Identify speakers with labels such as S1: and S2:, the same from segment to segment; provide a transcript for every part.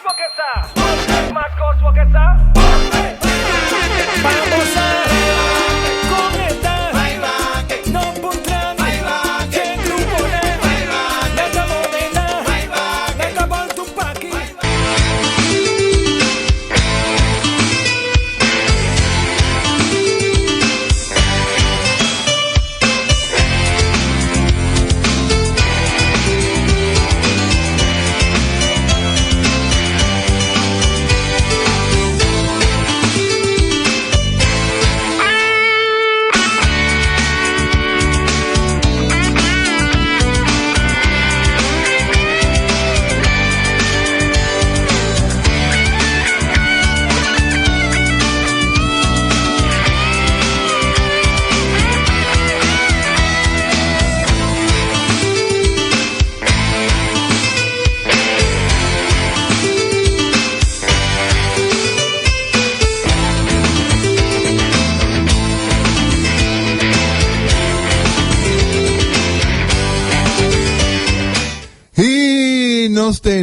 S1: Vamos a conectar. No pondrán que grupo neta morena, neta Bantupaki.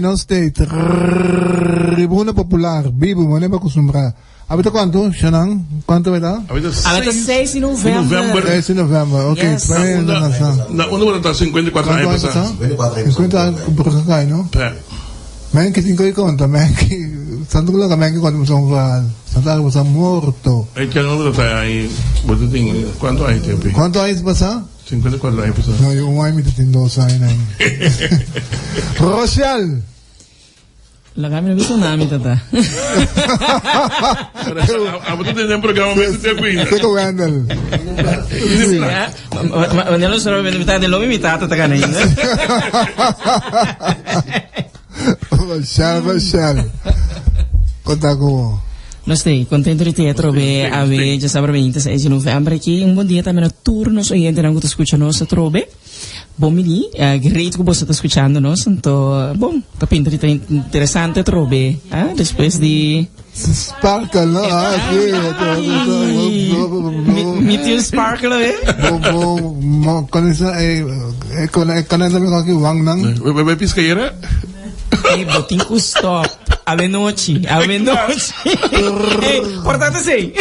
S2: No stay. Tribuna Popular, vivo, manera acostumbrada. ¿Ahorita cuánto, Shannon? ¿Cuánto, verdad?
S3: Ahorita 6 de novembro.
S2: 6 de novembro, ok.
S3: Yes. Uno está 54 años pasado.
S2: 50 años por acá, ¿no? Men que 5 de conta, men que santo que men que cuando son santo que son muerto.
S3: Que no está ahí, ¿cuánto hay tiempo?
S2: ¿Cuánto hay pasado?
S3: 54 años pasado.
S2: No, yo un año me tengo 2 años. Rochelle.
S4: La kami na gusto namin tata.
S3: Abo to din yung programa mo sa Queen.
S2: Ito Wendell.
S4: Manelo solo me invita de lo mi tata ta kanay.
S2: Rochelle. Conta ko.
S4: Nós tem contento de ter trobe ave já sabe 26 de novembro aqui um bom dia também no turno so gente não escuta nossa trobe. Bom mini, great que você está escutando nós, então bom, tá pinta de interessante trobe, depois de
S2: Sparkle, não?
S4: Meet you Sparkle,
S2: Bom, quando essa quando também com aqui Wang Nang.
S3: Vai piscaira?
S4: Ei, botin com stop. Ave noite. Portanto sim.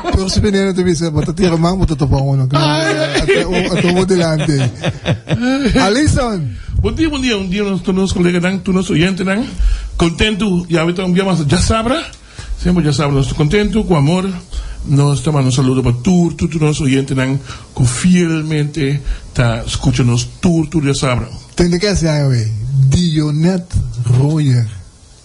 S2: Pero si pinero te bisa, bata tira mang, bata topang uno. Ato mo delante. Alison.
S3: Bom dia, um dia nossos colegas, nossos oyentes, contento, e ahorita um dia mais, já sabra, sempre já sabra, nós estamos contentos, com amor, nós estamos um saludo para todos os nossos oyentes, que fielmente está escutando tudo já sabra.
S2: Tem que ser aí, Dionet Royer.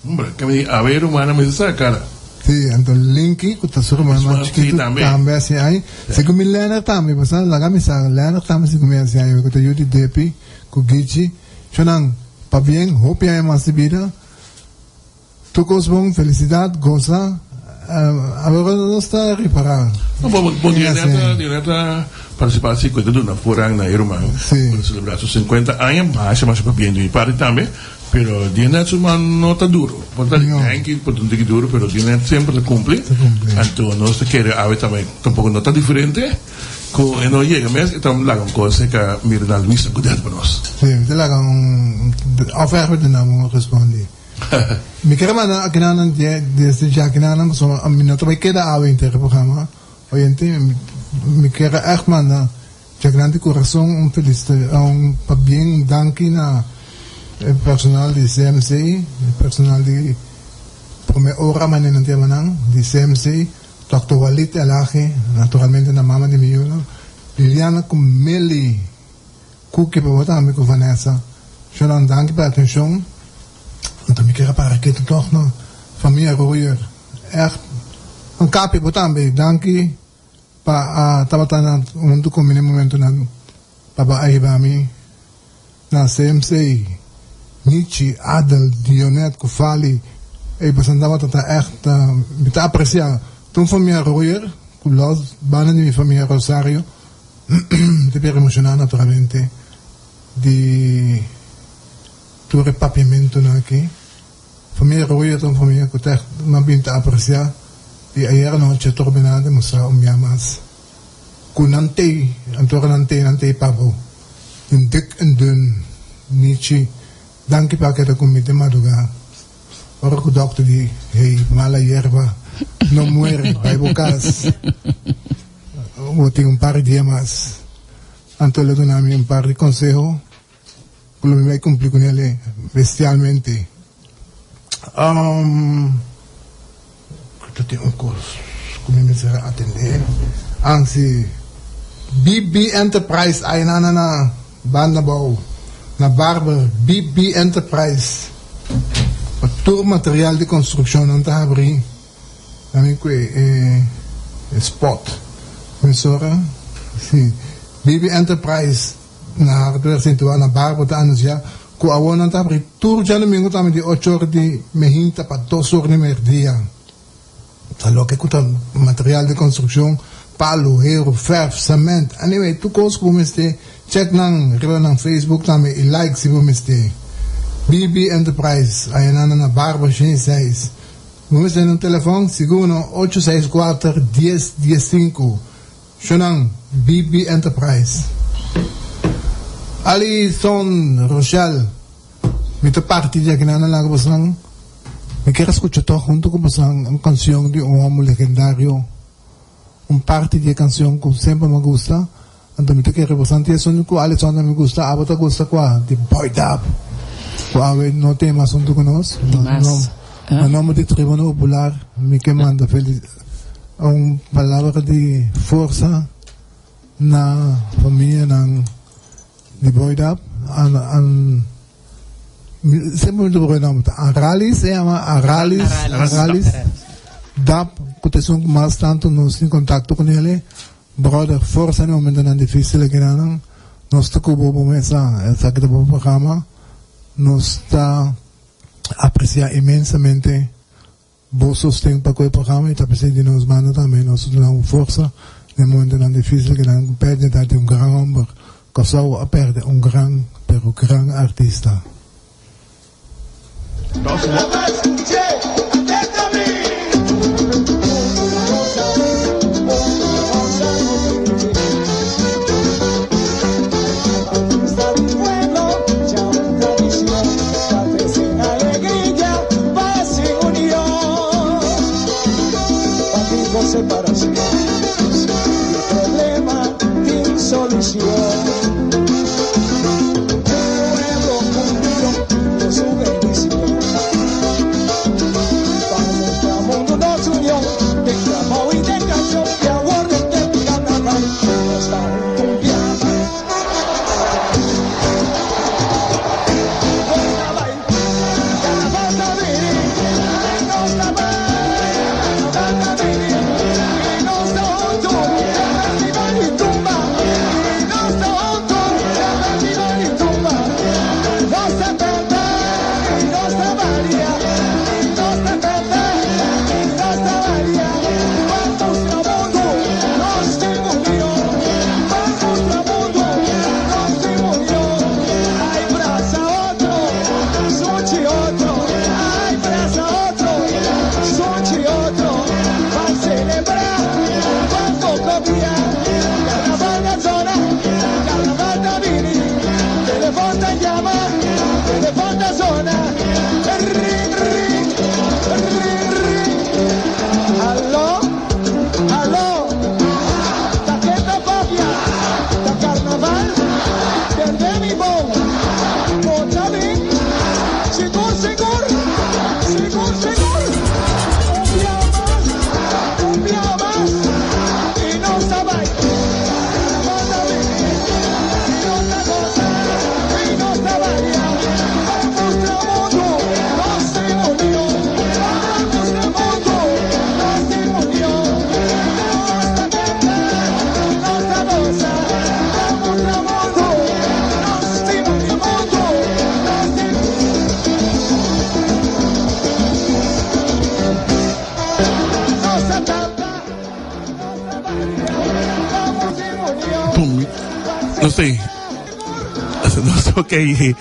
S3: Hombre, que me diga, a ver, humana, me dice esa cara.
S2: Sí, entonces Linky, que está solo más chiquito, también así ahí. Se come Leonard también, pues la camisa Leonard también se come así ahí, que te ayude Depi, que Gichi, Chonan, pa bien, hope ya más de vida. Tu cosbon, felicidad, goza. A ver, no está reparado.
S3: Bom dia, Neta, participar 50 de una furang na Irma, para celebrar sus 50 años, mas para bien de mi parte también. Pero Dienet no está duro. Portanto, denk por un ticket duro, pero Dienet siempre se cumple. Entonces, no se quiere, a veces también, tampoco no está diferente. No llega, mes, estamos hagan cosas que miren al visto cuidado para nos.
S2: Sí, te la hagan offer de namo respondi. Mi quiero mandar a que nada desde ya que nada más a mí no te voy a quedar a 20 programa. Oyente, mi quiero echt mandar ya grande corazón un feliz un bien danki na el personal de CMC, el personal de primera hora mañana en Tiamanang, de CMC, Dr. Walid Alaje, naturalmente la mamá de mi hijo, Liliana con Meli, Cookie, pero también con Vanessa. Yo le dank por la atención, y también quiero para que toch no, familia Royer, echt, un capi, pero también, danki, para tabatana, un tu con mi momento na, para ahibami, na CMC, Nietzsche, Adel, Dionet, Kufali, pasandava tata echt, me te apreciar. Toen familia Royer, con los banes de mi familia Rosario, te per emocionar naturalmente, di tu repapiamento na aquí. Familia Royer, ton familia que te más bien te apreciar, y ayer noche torbenade mostraba un día más. Con ante, ante pavo, en dik en dun, Nietzsche, dank je para que te comité madruga. Ahora que el doctor dice, hey, mala hierba, no muere, hay bocas. O tengo un par de días más. Antes le doy un par de consejos. Por lo menos cumplir con él bestialmente. Yo tengo un curso. ¿Cómo me se atender? Anzi, BB Enterprise, ay na bandabouw, na Barber, BB Enterprise. Todo material de construcción não está abrir. Também que spot. Pensora, sim. BB Enterprise na hardware central na Barber tá anunciar que a não está abrir. Tudo já no domingo também de 8 horas de mehinta para 2 horas de meio-dia. Salo que kuta material de construção, palo, hero, verf, cement. Anyway, tu coisas como este, check nang Facebook também e like se como este. BB Enterprise, ayan na Barber 6. Vamos ter um telefone, segundo 864-1015. Xonang, BB Enterprise. Ali son Rochelle, mito parte de aqui na Lagos. Me quero escuchar todo junto con una canción de un hombre legendario, un parte de canción que siempre me gusta, entonces me quiero representar eso, cuáles son me gusta, a vos te gusta cuál, de Boy Dub, cuál no te más junto con nosotros, no nombre de Tribuna Popular, me que manda feliz, una palabra de fuerza, na familia de Boy Dub, sempre muito bom nome. Aralis se chama Aralis. Dá proteção mais tanto nós em contato com ele. Brother, força no momento não difícil que não. Nós está com boa essa que do programa. Nós está apreciar imensamente bom sustento para o programa e está precisando de nós manda também. Nós damos força no momento não difícil que não perde de um grande homem. Que só a perde grande, pero grande artista.
S1: Separación, problema sin solución. Pueblo cumplió con su bendición. Para nuestro mundo nos unió, de clamor y de canción, de amor de carnaval, nos da un cumbiado. Carnaval también, nos da
S3: No sé que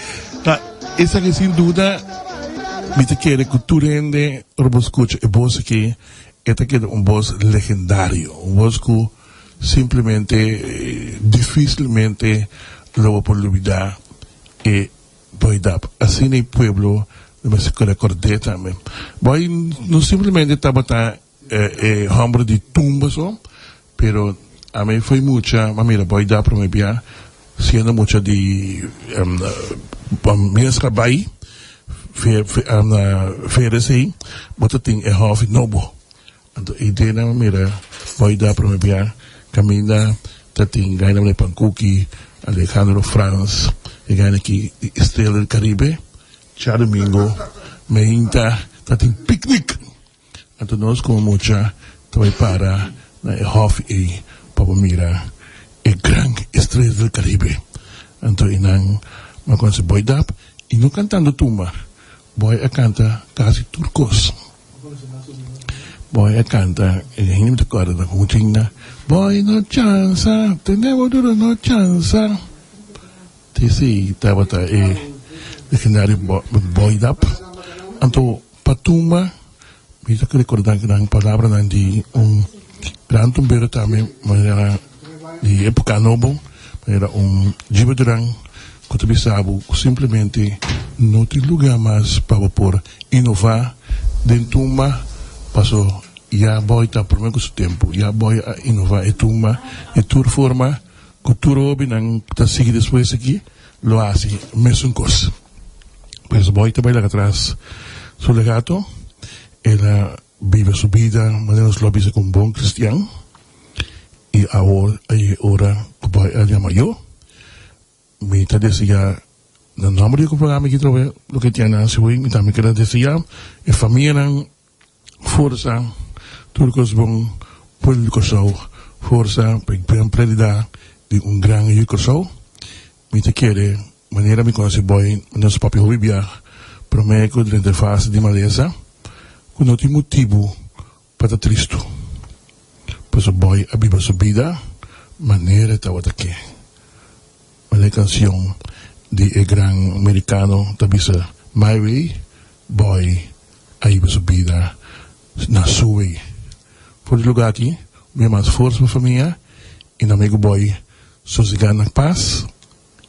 S3: esa que sin duda me te quiere que tú rende robos escucha y voz que esta queda un voz legendario, un voz que simplemente difícilmente lo va a olvidar y Boy Dub así en el pueblo mas se recordei também. Boy, não simplesmente estava hombre de tumba só, pero a mim foi muita, mas mira, boy dá para me ver, sendo muita de minhas trabalho, feiras aí, mas tem half nobo. Então, ideia na mira, boy dá para me ver, caminha, tem ganha na Pancuki, Alejandro Franz, e ganha aqui Estrela do Caribe, Tchau Domingo, meinta, tem piquenique. Então nós como muita, vai para na half e para mirar a grande Estrela do Caribe. Então inang, mas quando se boy dá, e não cantando tumba, boy a canta quase turcos. Boy a canta, e a gente recorda como tinha, boy no chance, tenemos duro no chance. Tisi estava legendário boy dap. Então patuma, bisa que recordar que a palavra não de grande tumbeiro também, mas era de época novo, era Jibo Durang, que tu bisabo simplesmente não tem lugar mais para por inovar dentro uma passou ya boy tá por meio do tempo ya boy a inovar e tuma e tur forma cultura binang tá seguir depois aqui lo hace mesmo coisa pois boy tá bem lá atrás seu legado ela vive sua vida mas lo vive como bom cristiano e agora o boy é maior me tá deseja no nome do programa que trove lo que tinha na sua me também quero desejar e família força turcos bom político show força para prioridade de grande show me te quer maneira me conhece boy nosso papel viajar prometo durante a fase de maleza com não tem motivo para triste pois o boy a viva sua vida maneira estava aqui uma canção de gran americano tabisa My Way boy a viva sua vida na sua por lugar aqui minha mais força para a família e no amigo boy sosigar na paz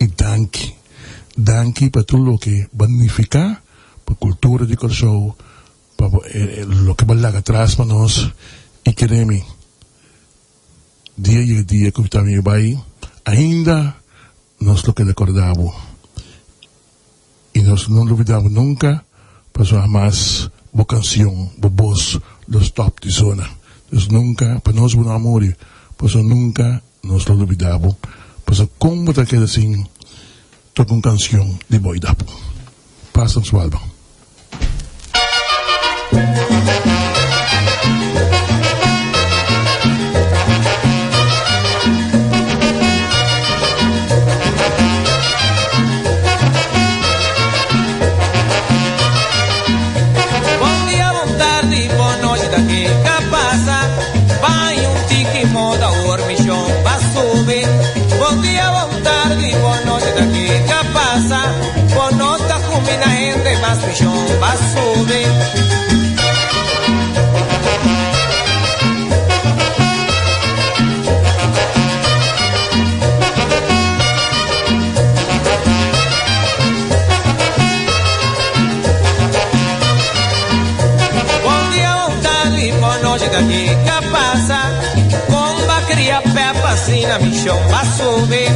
S3: e danke para tudo o que magnifica para a cultura de Corsou para o que vai lá atrás para nós e queremos dia e dia que também vai ainda nós lo que recordamos e nós não duvidamos nunca para sua mais boa canção, boa voz dos top de zona. Nós nunca, para nós, bom amor, pois nunca nós lo duvidamos. Pois como está aquele assim, toca uma canção de boy dapo. Passa o álbum.
S5: Bom dia, boa tarde, boa noite daqui que passa. Boa noite, combina gente, mas pichão vai subir. Bom dia, boa tarde, boa noite daqui que passa. Cria pepa assim na michão vai subir.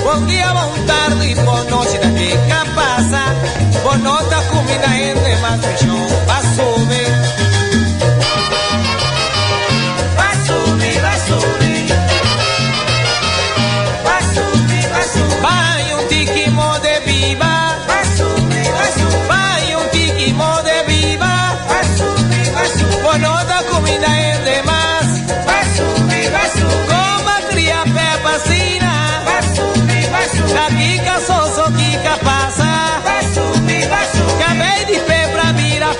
S5: Bom dia, boa tarde, boa noite daqui que passa. Boa noite, comida gente, mas michão vai subir. Vai subir, vai subir. Vai subir, vai subir. Vai tique mode viva. Vai subir, vai subir. Vai tique mode viva. Vai subir, vai subir. Boa noite, comida gente, mas vai subir, vai subir. La kika soso kika pasa. Acabei de pé pra vir a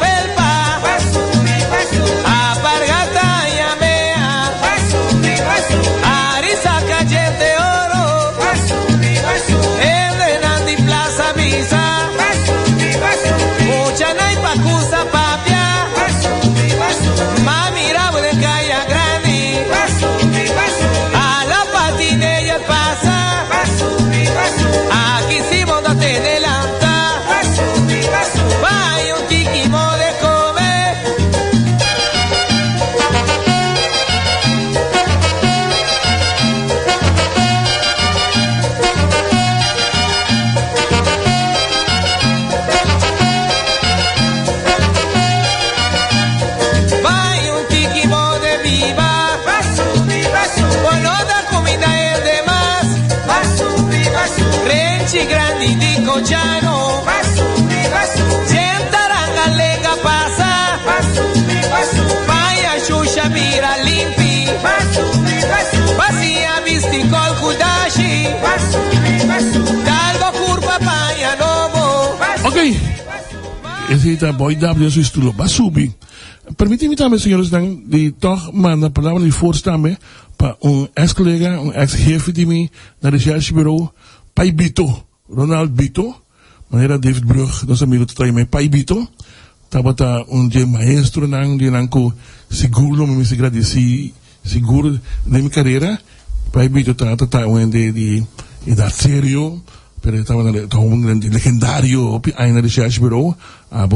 S3: visita Boy W su estulo Basubi. Permíteme también, señores, de toch mandar palabra de força também para ex-colega, ex-jefe de mim na recherchebureau, Pai Bito, Ronald Bito, maneira David Brug, nosso amigo que está Pai Bito, estava dia maestro, dia nanco seguro, me agradeci, seguro de minha carreira, Pai Bito está de dar sério, pero estava um grande legendário aí na recherchebureau,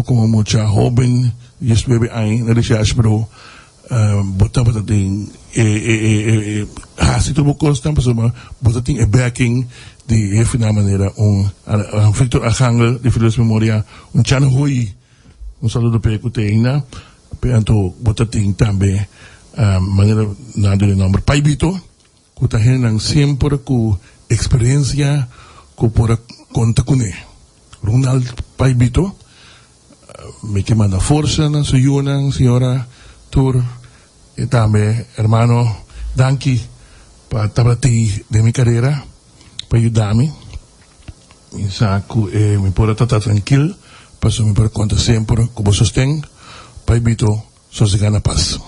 S3: como muita jovem, e estive aí na recherchebureau, botava tem se tudo consta, botava tem backing de na maneira Victor Arcangel de Filhos Memória Chan Hui, saludo para o Teina, então botava tem também maneira nada de nome Pai Bito, que está sempre com experiência que por conta com ele. Ronald Pai Bito, me que manda força na sua senhora Tur, e também, hermano, danke para trabalhar de minha carreira, para ajudar-me. Me pode estar tranquilo, para me pode contar sempre com o sustento, Pai Bito, sossegado na paz.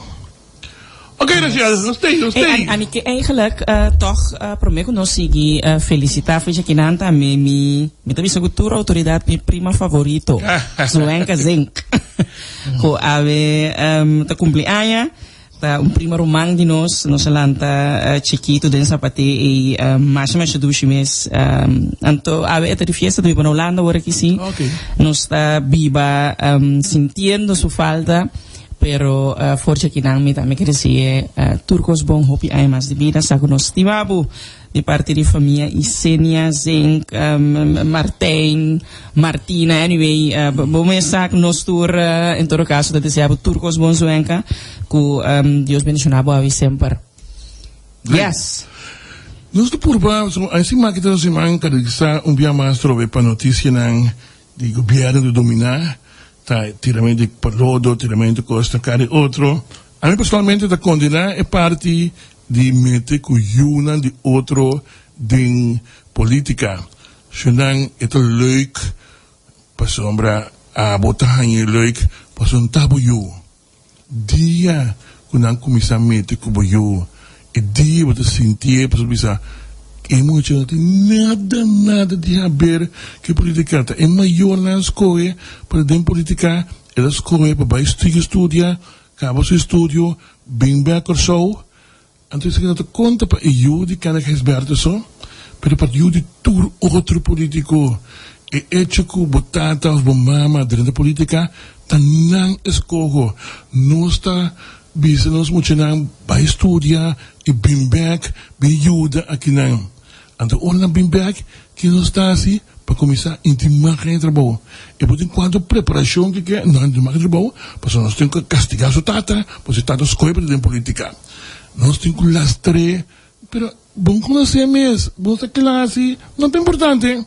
S3: Oké, gracias. Gostei.
S4: En ik eigenlijk toch prometo nos seguir felicitar voor je kinanta me também sou cultura autoridade mi prima favorito. Zuenka Zink. Ko ave ta cumpleaños. Ta prima romang di nos lanta chiquito den sapate e mais dushi mes anto ave esta de fiesta de Holanda ahora que sí. Nos está viva sintiendo su falta. Pero forse que nang mi também cresci turcos bom hopi ai mas de vida sa conos timabu de parte de família Isenia Zenk Martijn Martina anyway bom sak nos tur em todo caso de desejar turcos bom zuenka ku Dios bendicionabo a sempre. Yes.
S3: Nós do purba assim máquina se manca de sa dia mais trove para notícia nang de governo de dominar tiramento de Parodo, tiramento de Costa Cari, outro. A mim, pessoalmente, da condenar é parte de meter com uma de outro de política. Senão, é tão leuk, para sombra, a botar em leuk, para um tabuio. Dia, quando a começar a meter com o boio, e dia, você sentir, para pensar, é muito nada de haver que política é maior na escola para dentro política é a escola para estudar acaba seu estudo bem ou so então se não conta para eu de cada resberto só pero para eu de tur outro político é hecho que botata ou mama dentro da política não escola não está bisa nos muito não para estudar e bem back bem ajuda aqui não Ante orang bem back que não está assim para começar a intimar em trabalho. E por enquanto preparação que é não intimar em trabalho, porque nós temos que castigar sua tata, porque tata escolhe para dentro política. Nós temos que lastrar, pero bom conhecer mesmo, bom ter classe, não é importante.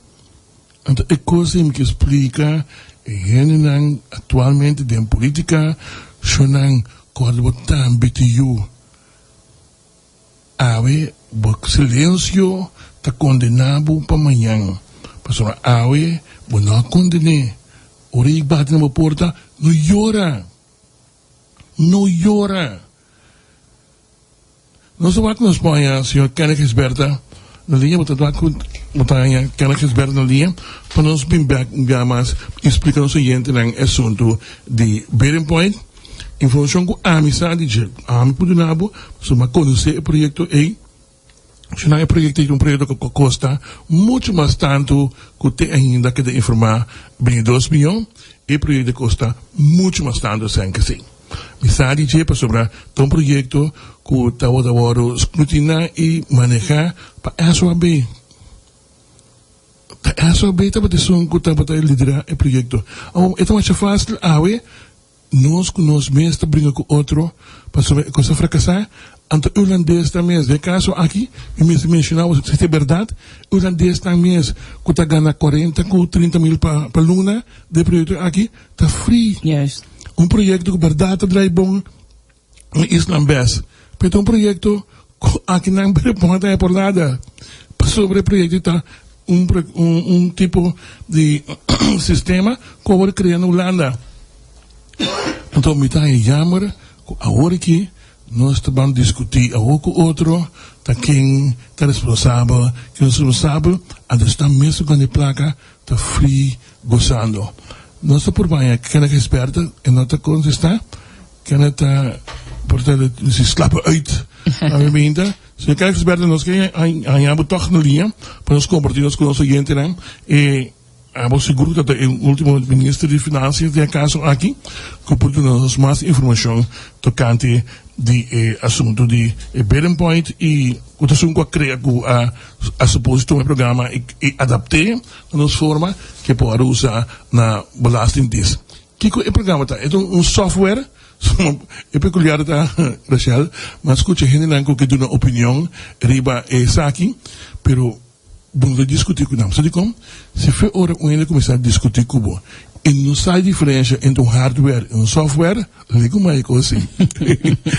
S3: Então é coisa que explica e atualmente dentro política, só não quando botam BTU, ave, silêncio está condenado para amanhã. Pastor, awe, não condene. Ora, e bate na porta, não llora. Não llora. Nós vamos na Espanha, senhor Kenneth Esberta, na linha, botar Kenneth Esberta na linha, para nós bem mais explicar o seguinte, no assunto de Bearing Point, informação com a amizade de Ami Pudinabo, sobre conhecer o projeto aí, se não é um projeto que custa muito mais tanto que tem ainda que informar bem 2 milhões e o projeto custa muito mais tanto sem que sim. Mensagem de para sobre um projeto que está agora escrutinar e manejar para a SOAB. A SOAB está para liderar o projeto. Então é fácil, nós mesmos brincar com outro para sobre coisa fracassar. Então, o holandês também, no caso aqui, eu mencionava, se é verdade, o holandês também, que está ganhando 40, 30 mil para luna, de projeto aqui, está free.
S4: Yes.
S3: Projeto que verdade traz bom em Islambés. Mas projeto aqui não é por nada. Sobre o projeto está um tipo de sistema como ele cria na Holanda. Então, me está jammer, agora que nós estamos discutir com o outro, tá quem está responsável, quem é responsável, a está mesmo com a placa, está free, gozando. Nós estamos por banha, quem é experta, e não está consistente, quem está, portanto, se slapa uit, a minha vinda. Se quem é experta, nós quem a toch na linha, para nós compartilhar com o nosso cliente, e estamos seguros que o último ministro de Finanças tem caso aqui, que pode nos mais informação tocante de assunto de Bearing Point e o assunto que cria a suposição do programa e adaptar a nossa forma que pode usar na belastingdienst. Que o programa está? É software, é peculiar, tá, Rachel, mas escuta, gente não que tem uma opinião, riba essa aqui, pero vamos discutir com nós. Sabe como? Se foi hora de começar a discutir com você, e não sai diferença entre um hardware e um software, liga mais coisa assim.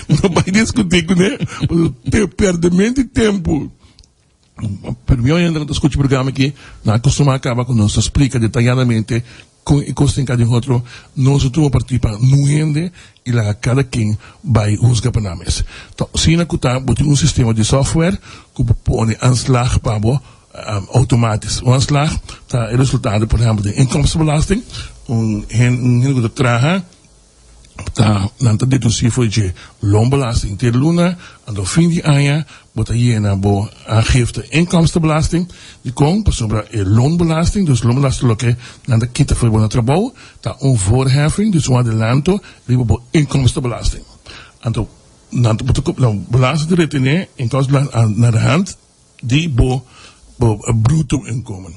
S3: Não vai discutir com ele, perdimento de tempo. Para mim, eu ainda escuto o programa aqui, não costuma acabar com nós, explica detalhadamente com e costa em cada outro, nós vamos participar no ende e lá cada quem vai usar para nós. Então, se não cutar, um sistema de software que põe anslag para automatisch. O aanslag, tá, é resultado, por exemplo, de inkomstenbelasting, hen que traga, tá, não tá deduzir foi de loonbelasting ter luna, aan de fim de ano, bota jena bo aangifte inkomstenbelasting, die komt sobre loonbelasting, dus loonbelasting lo que não tá quita foi bom trabalho, tá voorheffing, dus um adelanto, libo bo inkomstenbelasting. Então, não tá bota belasting de retener, inkomstenbelasting naar de hand, die bo bruto inkomen.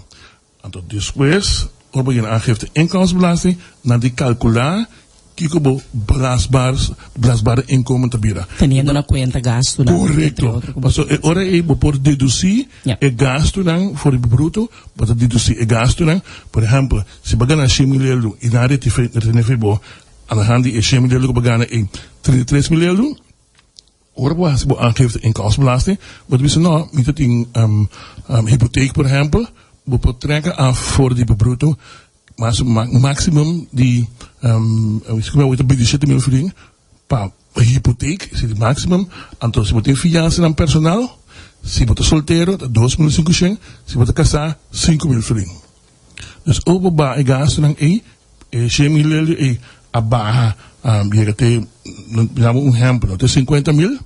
S3: Então, depois, op een aangifte inkomstenbelasting, naar die calcular, kiko bo belasbare inkomen te bieden.
S4: Teniendo na cuenta gasto.
S3: Correcto. Mas ora é por deduzir o gasto dan voor o bruto, para deduzir o gasto dan, por exemplo, se bagana 100 mil euro e na área te febo, aan de hand die 100 mil euro bagana em 33 mil euro, ora boa se bo aangifte inkomstenbelasting, wat we nou met het in hypotheek, por exemplo, bo pot trekken af voor die bruto, maar maximum die como é o de 7 mil florins para a hipoteca, se o maximum, então se você tem fiança no personal, se você é solteiro, 2.500, se você casar, 5 mil florins. Dus over ba e gasto ng e 100 mil e a barra, chega até, um exemplo, até 50 mil,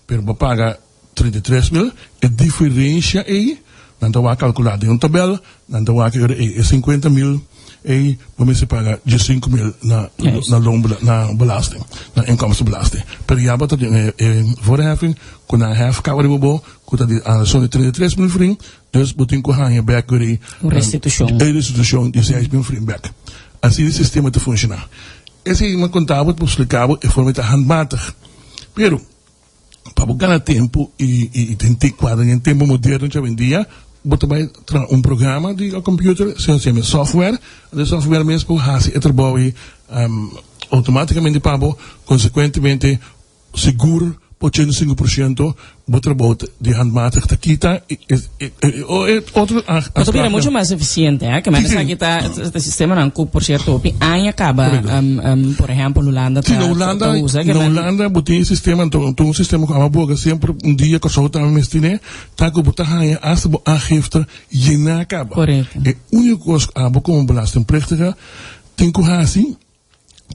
S3: pero ba paga 33 mil, a diferença é, não vai calcular de tabela, não vai calcular 50 mil, e vamos se pagar de 5 mil na belasting, na inkomstenbelasting. Per jaar wat dat voorheffing, kon na hef kamer bo, kon dat aan zo'n 33 mil vriend, dus moet ik gaan je back weer restituição de 6 mil vriend back. Assim o sistema te funciona. Esse é uma contábil explicável e forma handmatig. Pero para ganhar tempo e tentar quadrar em tempo moderno já em dia, bota bij een programma die op computer, se chama software, de software mesmo hace o trabalho automaticamente para consequentemente seguro por 105% o trabalho de handmatig te quita outro
S4: aspecto é muito mais eficiente, que mas aqui está este sistema não por certo aí acaba por exemplo Holanda
S3: na Holanda botem sistema então sistema com a boga sempre dia que só tá mestine tá que botar aí as aangifte e na acaba é único coisa a como belastingpligtige tem que assim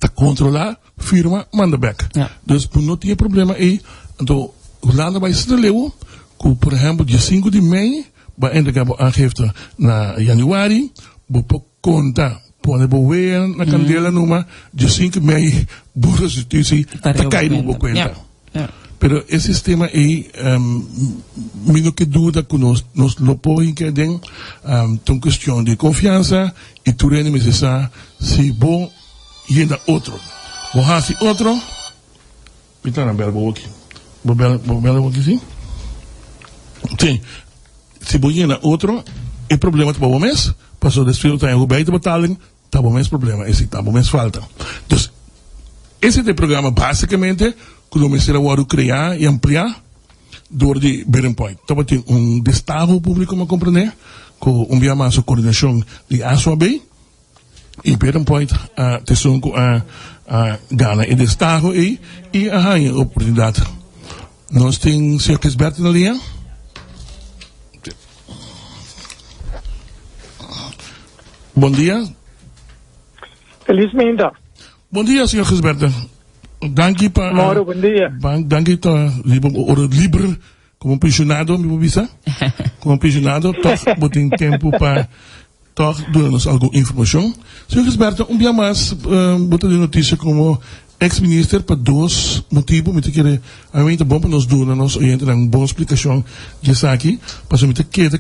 S3: tá controlar firma manda back dus não tem problema aí então Holanda vai se leu que por exemplo dia 5 de maio vai entregar a aangifte na januari por conta pode boer na candela numa dia 5 de maio por restituição tá cair no conta pero esse sistema aí mino que dúvida que nos lo põe que tem uma questão de confiança e tu reino me se bom e ainda outro vou fazer outro então na bela boa aqui vou aqui sim sim se vou ainda outro é problema de bom mês passou desfile tá em Uber de betaling tá bom mês problema esse tá bom mês falta então esse é o programa basicamente que o Ministério vai criar e ampliar door de Bearing Point. Dat betekent destavo público, me compreender, com mais a coordenação de ASUAB e Better Point te são com a Ghana e destaco e a oportunidade. Nós temos o Sr. Gisberto na linha. Bom dia.
S6: Felizmente.
S3: Bom dia, Sr. Gisberto. Danke para...
S6: Moro, bom dia.
S3: Danke para hora livre como pensionado, me visa? Como pensionado, toch tem tempo para toch dar-nos alguma informação. Sr. Gisberto, dia mais, botar de notícia como ex-minister para dois motivos, me querer realmente bom para nós doar, nós orientar uma boa explicação disso aqui, para me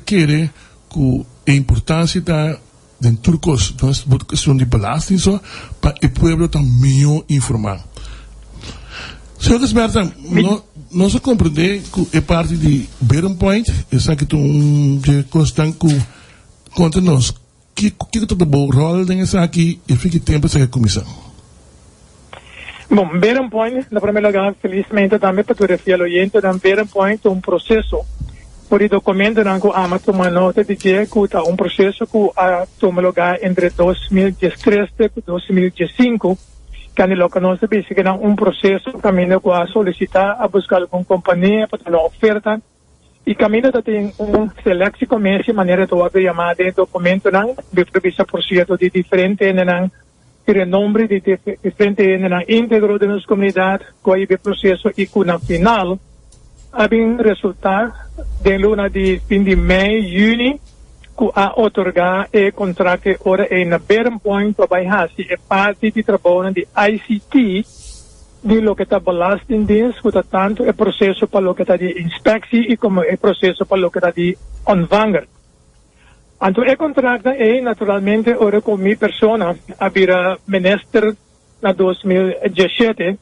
S3: querer com a importância da den turcos, então é questão de belasting só, para o povo também informar. Senhor Gisberto, nós compreendemos que é parte de Better Point, isso aqui é constante contra nós. Que é todo o rol dessa aqui e fica tempo essa comissão?
S6: Bom, Better Point, na primeira lugar, felizmente também para tu refiar o oyente, Better Point é processo. Por o documento que ama tomar nota de que é um processo que toma lugar entre 2013 e 2015, que é nós sabemos que processo caminho que solicitar a buscar alguma companhia para ter uma oferta e caminho tem seleção começa de maneira de abrir chamada de documento não de previsão processo de diferente não ter nome de diferente não íntegro de nossa comunidade com o processo e com na final havem resultado de luna de fim de mês, junho, que a otorgar o contrato ora na Better Point para baixar é parte de trabalho de ICT de lo que está belasting dienst, que está tanto o processo para lo que está de inspeção e como o processo para lo que está de ontvanger. Então, o contrato é naturalmente ora com minha persona, havia minister na 2017,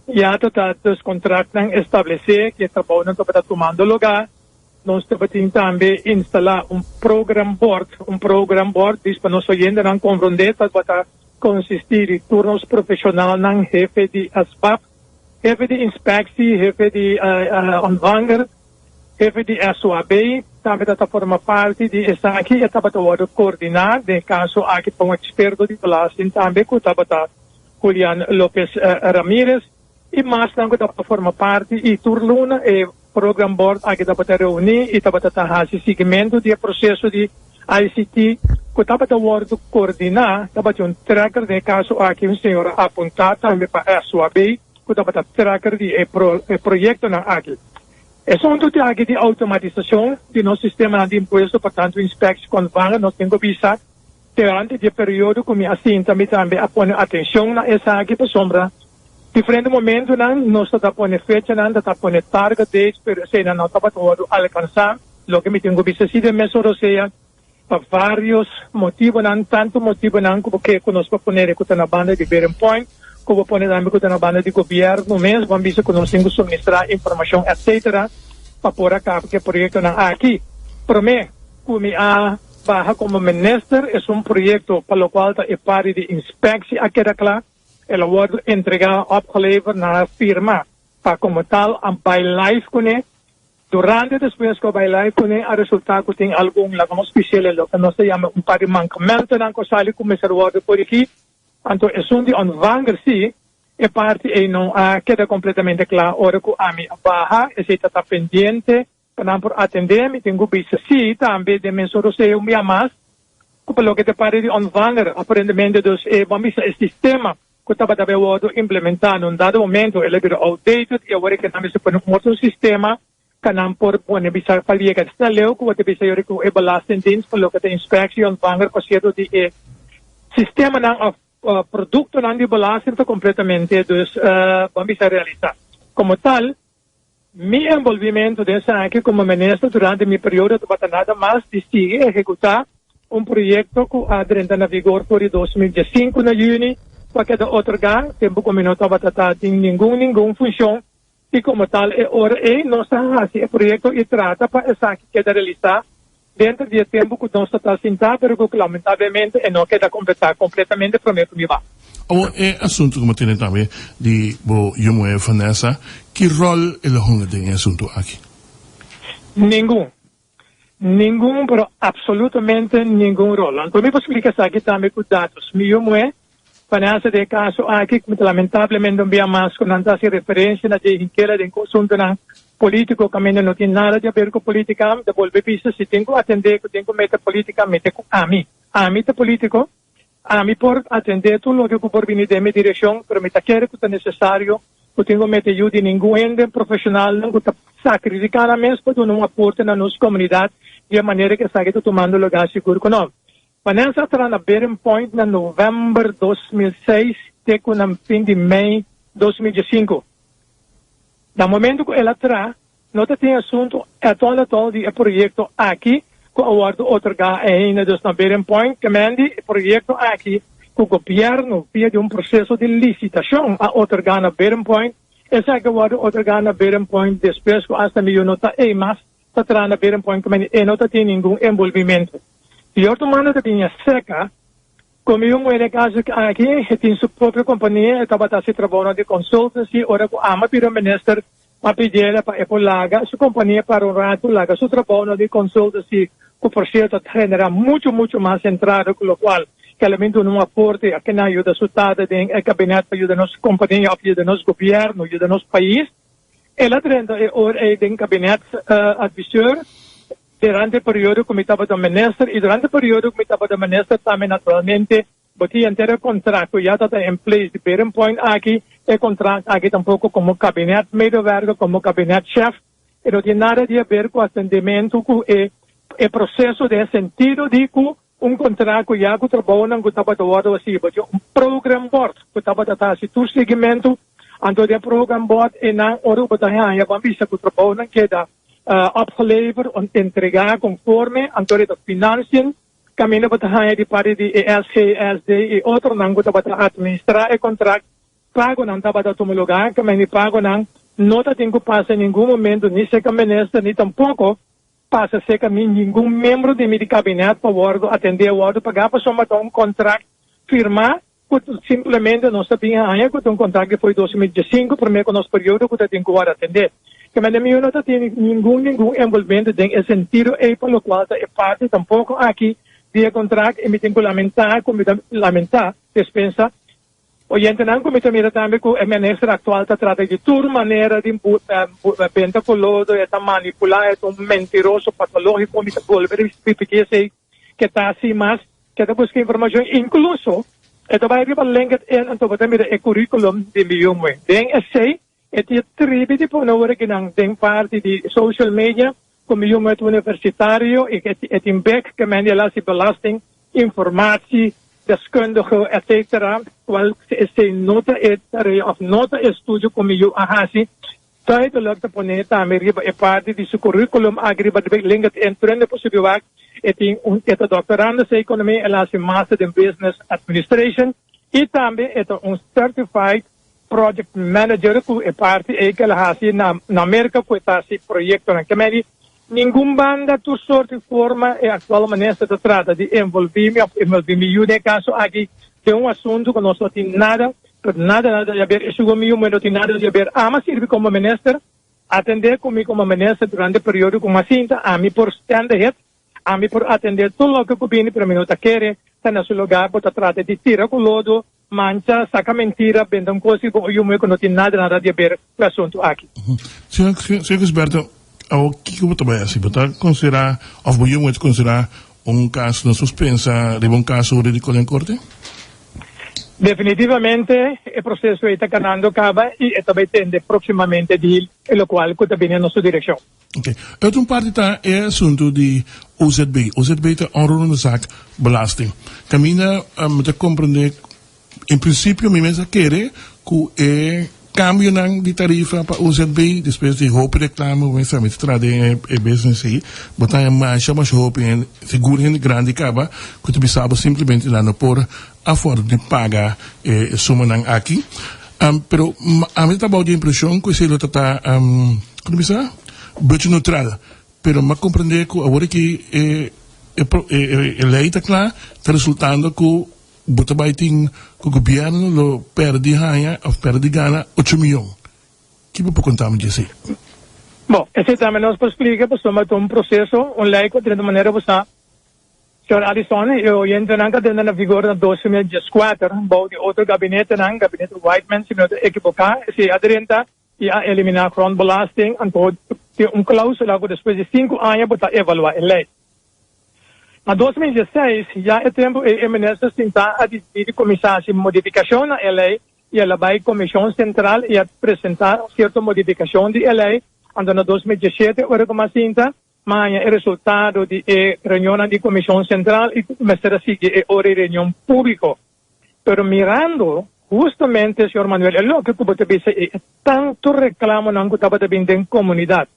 S6: já está os contratos estabelecer que está bom, não está tomando lugar. Nós temos também instalar um program board diz para nós oyentes não compreender para consistir em turnos profissionais não jefe de ASPAP, jefe de inspeção, jefe de ontvanger, jefe de SOAB, também está forma parte de essa aqui está para coordenar de caso aqui para um experto de belasting também que está para Julián López Ramírez. E mais não que forma parte e turluna e program board aqui da para reunir e da para fazer seguimento do processo de ICT que da para coordenar da para tracker de caso aqui um senhor apontado também para a SOAB que da para tracker de projeto na aqui. É só tudo aqui de automatização de nosso sistema de imposto portanto inspeção com vaga nós temos que visar durante o período como assim também a pôr atenção na essa aqui para sombra diferente momento não está pondo fecha não está pondo target date pero se não está para alcançar lo que me tenho visto se de mesura seja para vários motivos não tanto motivo não porque conosco poner que na banda de Better Point como poner também que na banda de governo mesmo vamos ver que nós temos que suministrar informação etc para pôr a cabo que projeto não aqui para mim como a barra como minister é projeto para o qual é parte de inspeção aqui da claro el award entregar opgeleverd naar de firma. Para como tal, aan ByLife kunnen. Durante después que ByLife kunnen, a resultado que tem algum lagom especial, lo que nós chamamos par de mancamento, não consegue começar o award por aqui. Então, é um de ontvanger, sim, e parte e não queda completamente claro. Ora que a minha barra, esse está pendente, para por atender, me tenho visto, sim, também de mensura se eu me amas, pelo que te pare de ontvanger, aparentemente, dos, vamos ver, o sistema, que estava implementado em dado momento, ele era outdated, e agora que também se põe um outro sistema, que não por pôr bisa falia que está leu, que você bisa yori que é belasting dienst, pelo que tem inspeção, vanger, considerado de sistema não produto não de belasting está completamente dos vamos bisa realizar. Como tal, meu envolvimento dessa aqui como ministro durante meu período de nada mais de seguir executar projeto que entra na vigor por 2015 na junho, para otorgar tempo como não estava tratado em nenhuma função e como tal nossa esse projeto e trata para essa que queda realizar dentro do tempo que nós está sentado, pero que lamentavelmente não queda completar completamente prometo me vá.
S3: O assunto como tem também de eu Vanessa, que rol ele tem assunto aqui?
S6: Nenhum. Ningún, pero absolutamente ningún rol. Então, me explica aqui também com dados. Meu é, para esse caso aqui, lamentablemente não via mais com tanta referência na de inquela de assunto na político, que não tem nada a ver com política, devolve pista, se tenho que atender, tenho que meter política, meter com a mim é político, a mim por atender tudo o que por vir de minha direção, pero me quer que é necessário, eu tenho que meter ajuda ninguém ende profissional, não que sacrificar a mesmo para não aporte na nossa comunidade de maneira que está tomando lugar seguro que não. Vanessa entrou na Bearing Point na novembro 2006, até na fim de maio 2005. No momento que ela entrou, não tem assunto, é todo de projeto aqui, que o acordo otorgar ainda na Bearing Point, que mande projeto aqui, que o governo, via de processo de licitação, a otorgar na Bearing Point, esse acordo otorgar na Bearing Point, depois que hasta milhão nota e mais, está na Bearing Point, que não tem nenhum envolvimento. E outro mano tinha seca, como eu no caso aqui, tem sua própria companhia, estava se trabalhando de consultancy, ora com a Mapiro Minister, a pedir para Epolaga, sua companhia para um rato, laga, seu trabalho de consultancy, que por certo era muito mais centrado, com o qual, que elemento não aporte, a quem ajuda a sutada, o gabinete para ajudar a nossa companhia, ajuda a nosso governo, ajuda a nosso país. Ela é de gabinete advisor, durante o período que estava do ministro, e durante o período que estava do ministro também, naturalmente, botia inteiro contrato, já está em place de Bearing Point aqui, e contrato aqui tampouco como gabinete medewerker, como gabinete chefe, e não tem nada a ver com o atendimento, com o processo de sentido de que contrato já que trabalham, que estava do assim, program board, que estava assim, tu segmento, então de program board, e na hora que já vamos ver que trabalham, que dá opgeleverd en entregar conforme aan de financiën. Camino batahan di pari di ESG, e outro nango tabata administrar e contract. Pago nang tabata tumulugan, kami pago nang nota tengo passa em nenhum momento, ni se ministro, ni tampouco passa se kami nenhum membro de mi gabinete para o atender o outro, pagar para somar contract, firmar, simplesmente não sabia ainda que contrato que foi 2015, primeiro nosso período que tem que atender. Que mas não não tem nenhum envolvimento em sentido e pelo qual é parte tampouco aqui de contrato e me tenho que lamentar, dispensa. Oyente não como mira também que o ministro atual está tratando de toda maneira de venda colodo, está manipular, é mentiroso, patológico, me volver porque que está assim mais, que está buscando informação, incluso então vai arribar lengat en então vai mira o currículum de milhão den essay é tribe de por não que não tem parte de social media como milhão universitário e que é tem back que mande lá se belasting informatie deskundige etc qual se nota of nota estudio como milhão ahasi daí do lado pone também é parte de seu currículum agriba de lengat en trende possibilidade e tem doutorando em economia, ela se master in business administration e também é certified project manager que é parte que ela faz na América que está esse projeto na que nenhum banda tu sorte de forma e atual maneira se trata de envolver-me no caso aqui tem assunto que não tem nada a ver isso comigo não tem nada a ver mas serve como ministro atender comigo como ministro durante o período como assim a mim por stand a mim por atender tudo o que o governo para mim não quer, está nesse lugar, para tratar de tirar com lodo, mancha, saca mentira, vendam coisas que eu não tenho nada a ver com o assunto aqui.
S3: Senhor Gisberto, o que você vai assim? Você considerar, ou você considerar caso de suspensa de caso ridículo em corte?
S6: Definitivamente, o processo está ganhando caba e também tende proximamente de o qual que também é nossa direção.
S3: Ok. Uit een parte está é assunto de OZB. OZB está onroerende zaak belasting. Camina te compreender, em princípio, me mesa querer que é cambio de tarifa para OZB, depois de roupa reclame, o mensaje de trade é business aí, botar em marcha, mas roupa em seguro em grande caba, que tu precisava simplesmente lá no por a forma de pagar suma aqui. Pero a mim está boa de impressão que se ele está, como dizer? Beetje neutral, pero me compreender que agora que a lei está clara, está resultando que o governo lo perde ganha 8 milhões. O que você contar-me disso?
S6: Bom, esse também nos explica, pues somos um processo, lei que de maneira você, senhor Alisson, eu entro na vigor na 2014, bom, de outro gabinete Whiteman, se não equivocar, se aderenta e a eliminar grondbelasting, então tem cláusula que depois de 5 anos você evaluar a lei. Na 2016, já é tempo e ministro tentar a começar a modificação na lei e ela vai à Comissão Central e apresentar certa modificação de lei. Então, na 2017, hora como assim, mas o resultado de reunião da Comissão Central e começar a seguir a reunião pública. Pero mirando, justamente, senhor Manuel, é o que você disse, é tanto reclamo não que estava vindo em comunidade.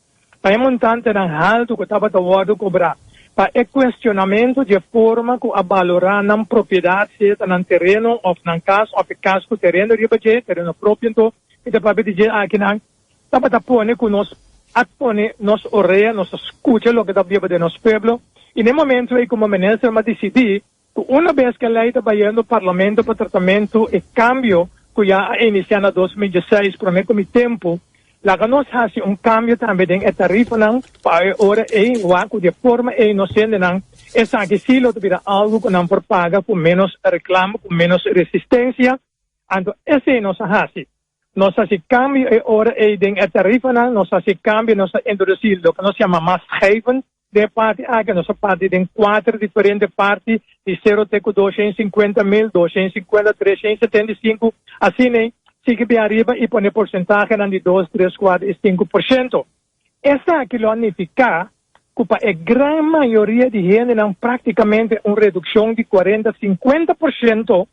S6: Para montante ng halto que estava tawado cobrar. Para o questionamento de forma que a valorar ng propriedade, seja ng terreno, ou ng casa, ou caso que terreno riba de, terreno próprio, então, e depois de dizer aqui não, estava tapone que nós atpone, nos orelha, nos escuta o que está vivo de nosso povo, e no momento aí como ministro me decidi que uma vez que a lei está vaindo o parlamento para tratamento e cambio que já iniciou em 2016, para mim como tempo, lá que nós fazemos cambio também em tarifa não para hora e o de forma e inocente não essa aqui se lo tuviera algo que não por paga com menos reclamo, com menos resistência, então esse é nossa fase. Nós fazemos cambio e hora e em tarifa não nós fazemos cambio, nós introduzimos o que nós chamamos mass haven de parte aqui, nós parte em 4 diferentes partes de 0 até 250 mil, 250, 375, assim nem sigue bem arriba e põe porcentagem de 2, 3, 4 e 5%. Essa aqui lo significa que para a grande maioria de gente não praticamente uma redução de 40, 50%,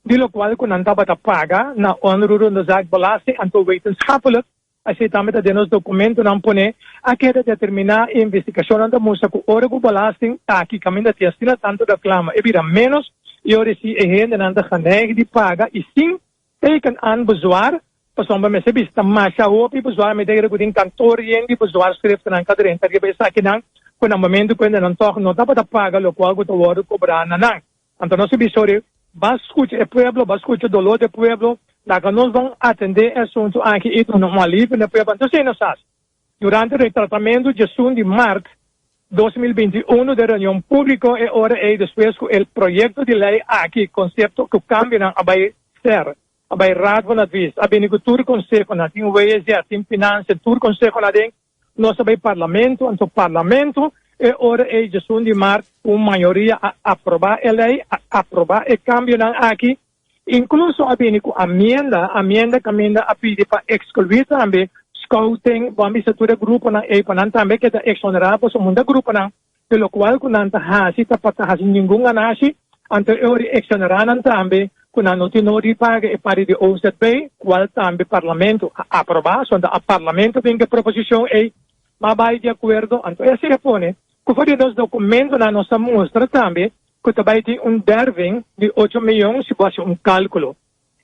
S6: de lo qual que não estava a pagar na onruro no zakbelasting, então wetenschappelijk, assim também está nos documentos não põe a que determinar a investigação da música que ora o belasting aqui caminha de destina tanto reclama e vira menos e ora se a gente não está geneigd de pagar e sim teken aan bezwaar, pas om bij mij is het masha hopi bezwaar met de goeding kantoor yen die bezwaar schrift en kadre en target bij sakinang kun een moment kun dan toch no dapat paga lo qual go to word cobrar nanang. Então nós sorry, vas escutar o pueblo, vas escutar o dolor do pueblo, lá que nós vamos atender esse assunto aqui e não uma livre no pueblo. Então se sabe, durante o tratamento de assunto de março 2021 da reunião pública e ora e depois o projeto de lei aqui, conceito que cambia a vai ser bij raad van advies, bij een toerconsejo, na team WSJ, team financiën, toerconsejo na ding, nós bij parlamento, en parlamento, ora é de de março, maioria aprovar a lei, aprovar o cambio na aqui, incluso a amenda caminha a pedir para excluir também, scouting, vamos a grupo na EPAN também, que está exonerado, so mundo grupo na, pelo qual que não está hasi, está para hasi nenhum anasi, então eu exonerar também, quando não tem nori paga e para de OZB, qual também parlamento aprovar, quando a parlamento tem que proposição e mas vai de acordo, então esse é pone, que foi dos documentos na nossa mostra também, que também tem derving de 8 milhões se fosse cálculo.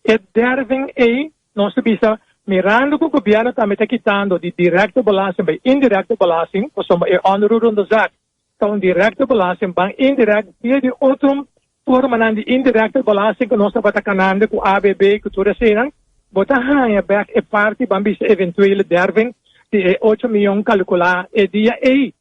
S6: E derving é, nós precisa mirando que o governo também está quitando de direto belasting para indireto belasting, que são onroerende do zaak, então direto belasting para indireto via de outro forma de indirecte belasting que nós estamos canando com ABB, que tudo assim, bota hanya back e parte bambis eventuele derving de 8 milhões calcular e dia e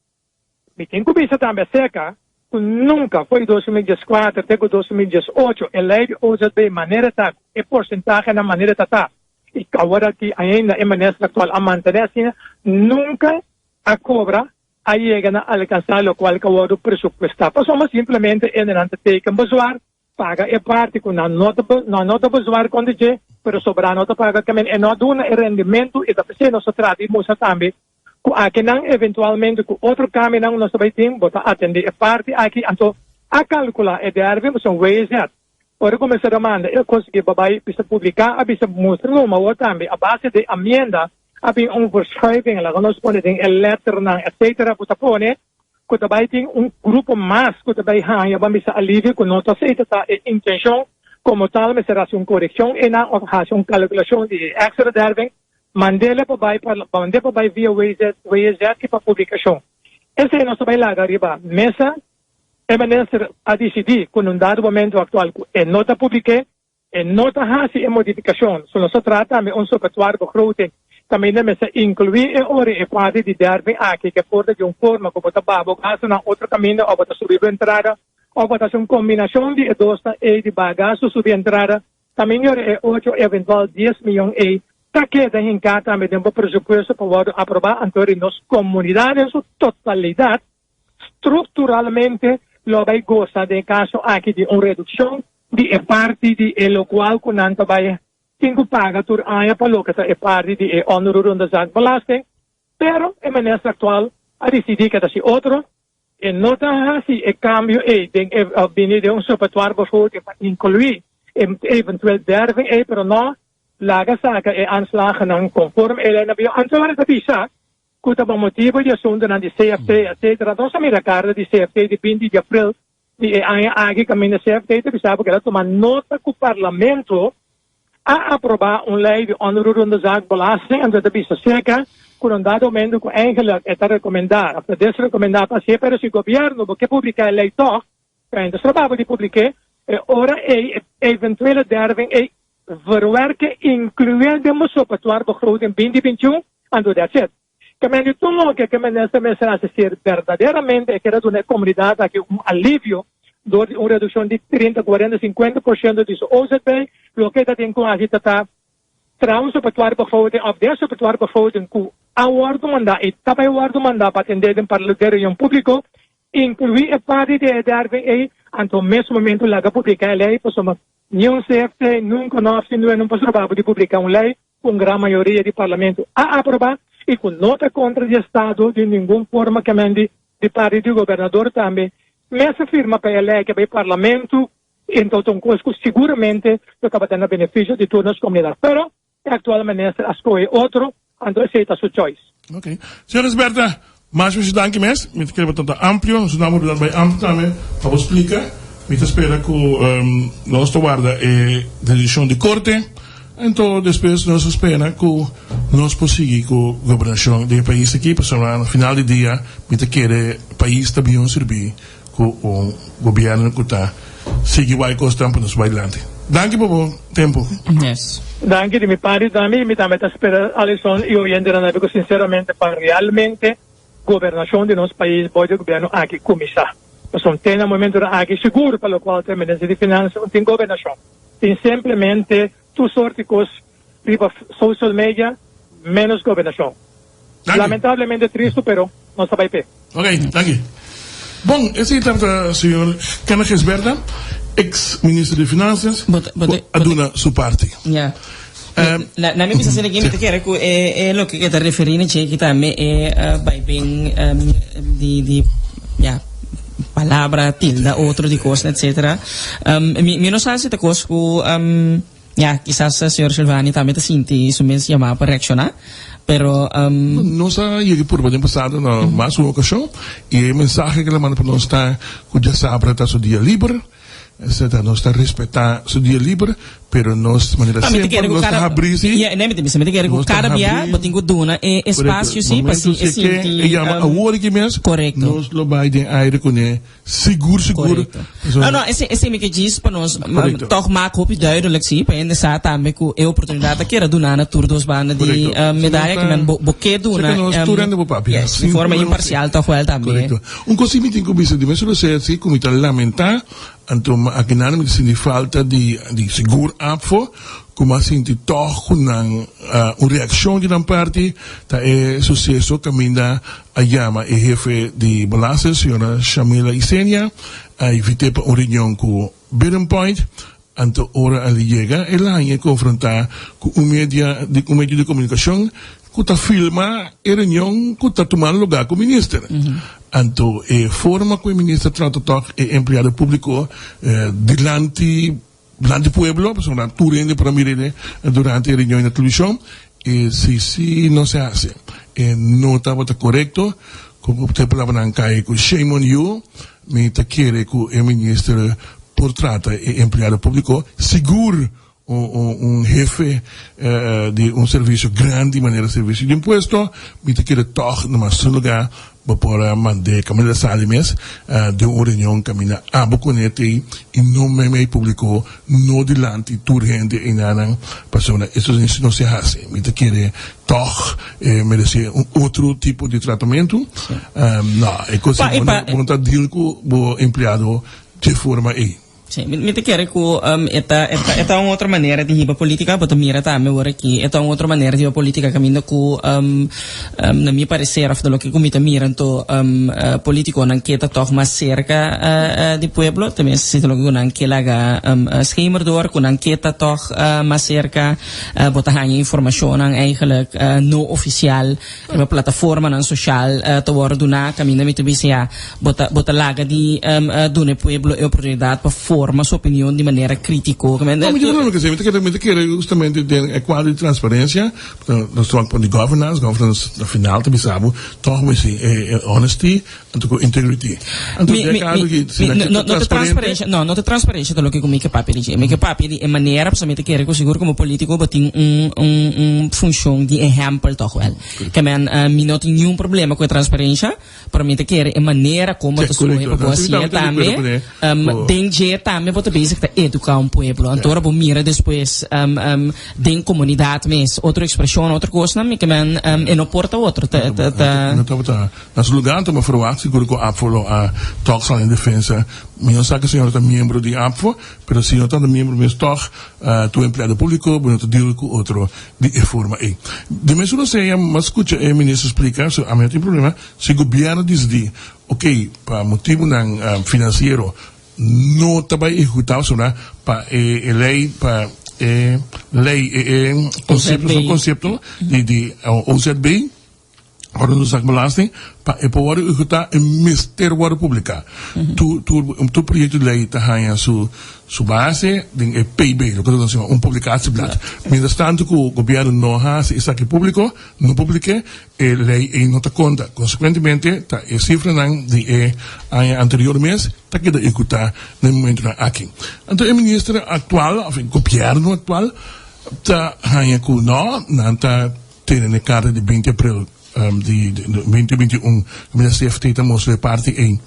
S6: me tem que pensar também seca que nunca foi 2014 até 2018 a lei de OZB maneira tá e porcentagem na maneira tá e agora que ainda é maneira atual a manter assim nunca a cobra a llega a alcançar o qual que o presupuesto. Passamos simplesmente em teken bezwaar, paga e parte com na nota bezwaar quando je, pero sobra nota paga também e não duna e rendimento e da pessoa nós tratamos também com aqui não eventualmente com outro caminho não nós vai ter botar atender e parte aqui então a calcular e derve são ways yet. Ora começar a mandar eu consegui babai precisa publicar a precisa mostrar uma outra também a base de amenda having verschuiving, lá nós põe em letter na etc. Kuta põe, kuta vai ter grupo mais, kuta vai hanya, vamos a alívio com nota aceita tá intenção como tal, mas será correção e na fazer calculação de extra derving, mandela para vai via WZ que para publicação. Esse é nosso vai lá arriba mesa, é maneira a decidir com dado momento atual é nota publique, é nota hasi e modificação. So nós trata me software begroting também me se incluir e ora e parte de derving aqui que fora de forma como tá babo gasto na outro caminho ou bota subir entrada ou bota uma combinação de dosta e de bagaço subir entrada também é 8 eventual 10 milhões e tá que da hinca também tem um presupuesto para aprovar entre nas comunidades em sua totalidade estruturalmente lo vai gostar de caso aqui de uma redução de parte de lo qual kunanta vai 5 paga tur aia palo que é parte de honorar da zaak belasting pero em ministra atual a decidir que assim outro e nota assim e cambio e tem bini de superatuar bijvoorbeeld para incluir eventueel derving pero não laga saca e aanslagen dan conform ele na bio antwoord dat isa kuta ba motivo de assunto na de CFT etc. Nós a mira cara de CFT de 20 de abril de agi caminho de CFT de sabe que ela toma nota que o parlamento a aprovar lei de onroerende zaakbelasting en dat is zeker con un dado momento que eigenlijk está recomendar a desrecomendar para sempre se governo porque publica a lei toch en dus trabalho de publique ora eventuele derving verwerken incluindo de superatuar begroting 2021 en dat is het. Que men tu lo que men esta mesa assistir verdadeiramente é que era uma comunidade aqui alívio door uma redução de 30, 40, 50% de OZB, lo que tem com a gente tá trouwens op het waar begroting of deze op het waar begroting ku award mandat e tapay award mandat para atender em parliamentarium público incluir a parte de derving anto mesmo momento laga publicar a lei para soma nenhum CFT nunca não passava de publicar uma lei com grande maioria de parlamento a aprovar e com nota contra de Estado de nenhuma forma que mande de parte do governador também. Mas afirma para a lei que o parlamento, então, seguramente, acaba tendo benefício de todas as comunidades. Pero, a atual ministra escolhe outro, então aceita a sua choice.
S3: Ok. Senhora Berta, mais uma dank mes. Me te quero tanto amplo, se não mudar bem amplo também, para explicar. Me te espera que nós guarda a decisão de corte. Então, depois nós espera que nós prosseguir com a governação do país aqui, para no final do dia, me te quer o país também servir com o governo que está seguir vai costar para nos bailante. Danke por o tempo.
S4: Yes.
S6: Danke de mi parte também, me também espera Alisson e oyente na porque sinceramente para realmente governação de nosso país pode o governo aqui começar. Mas tem um momento aqui seguro para o qual tem ministro de finanças, tem governação. Tem simplesmente tu sorte com riba social media menos governação. Lamentavelmente triste, pero não sabe bem.
S3: Ok, danke. Bom, esse é o senhor Kenneth Berta, ex-ministro de Finanças, aduna sua parte.
S4: Yeah. Na minha visão aqui, me quero que é o que está referindo que também é vai bem de palavra tilda outro de coisa etc. Me não sabe se tá coisa que quizás o senhor Silvani também te sente isso mesmo chamar para reaccionar. Pero
S3: nós aí por bem passado na mais uma ocasião e a mensagem que ela manda para nós está que já sabe está seu dia livre, etc. Nós está respeitar seu dia livre, pero nós maneira sempre nós está abrir sim.
S4: Nem me quero que cada dia botem que dona espaço sim para se sentir.
S3: E a hora que mesmo.
S4: Correto.
S3: Nós lo vai de aire com seguro.
S4: Não, esse me que diz para nós toch maak hoop duidelijk sim para ainda sabe também que é oportunidade que era donar na tour dos bandas de medalha que men boque dona. De forma imparcial toch wel também.
S3: Um consigo tem que bisa de mesmo você assim como está lamentar então aqui não me sente falta de seguro afo como assim de toch uma reação de uma parte tá é sucesso caminha a chama e jefe de balanças senhora Shamila Isenia a invite para uma reunião com Bearing Point então hora ali chega ela ia confrontar com um meio de comunicação que está filma a reunião que está tomando lugar com o ministro. Então, forma que o ministro trata o empregado público delante do pueblo, porque não turende para mirar durante a reunião na televisão, e se não se hace, não estava correto, como você falava na caia, shame on you, me te quer que o ministro por trata o empregado público seguro un jefe de un servicio grande de manera servicio de impuesto, me te quiere toch numa lugar para mandar Camila Salimes de una reunión camina a Boconete y no me publicó no delante tu gente en una persona. Eso no se hace. Me te quiere toch merecer otro tipo de tratamiento. No, es cosa que deal con el empleado de forma ahí.
S4: Sim, me te quero que esta uma outra maneira de riba política, botar mira tá meu aqui, esta uma outra maneira de riba política caminho que na minha parecer after lo que comita mira então político não que tá toch mais cerca de pueblo, também se lo que não que laga schemerdor que não que tá toch mais cerca botar hanya informação não eigenlijk no oficial uma plataforma não social te word dona caminho me te bisia botar laga de done pueblo é oportunidade para forma sua opinião de maneira crítica.
S3: Não, mas eu não quero dizer, me quero justamente ter equidade e transparência, nós estamos falando de governance no final também sabe, toch mas honesty e integrity.
S4: Não tem transparência do que comigo papi diz. Me que papi é maneira para me te quero que seguro como político botin função de exemplo toch wel. Que men me não tem nenhum problema com a transparência, para me te quero é maneira como tu escolhe para você também. Tem também vou te bezig te educar pueblo. Então agora mira depois den comunidade mesmo outra expressão outra coisa não que men e não porta outro
S3: não tá nas lugar então forward seguro que apfo a talks em defesa não sabe que o senhor é membro de apfo pero se não tá membro mesmo toch tu empregado público bueno tu deal com outro de forma aí de mesmo não sei mas escuta o ministro explicar a mim tem problema se o governo diz de ok para motivo não financeiro no também executado para lei para lei conceito de OZB ora nos belasting para poder executar o Ministério da República tu projeto de lei está su base de PIB lo que nós chamamos publicação blad mientras tanto que o governo não faz isso aqui público não publica lei não está conta consequentemente tá a cifra de anterior mês está que executar no momento aqui então o ministro atual o governo atual está não está tendo a cara de 20 de abril de 2021 como a CFT estamos de parte em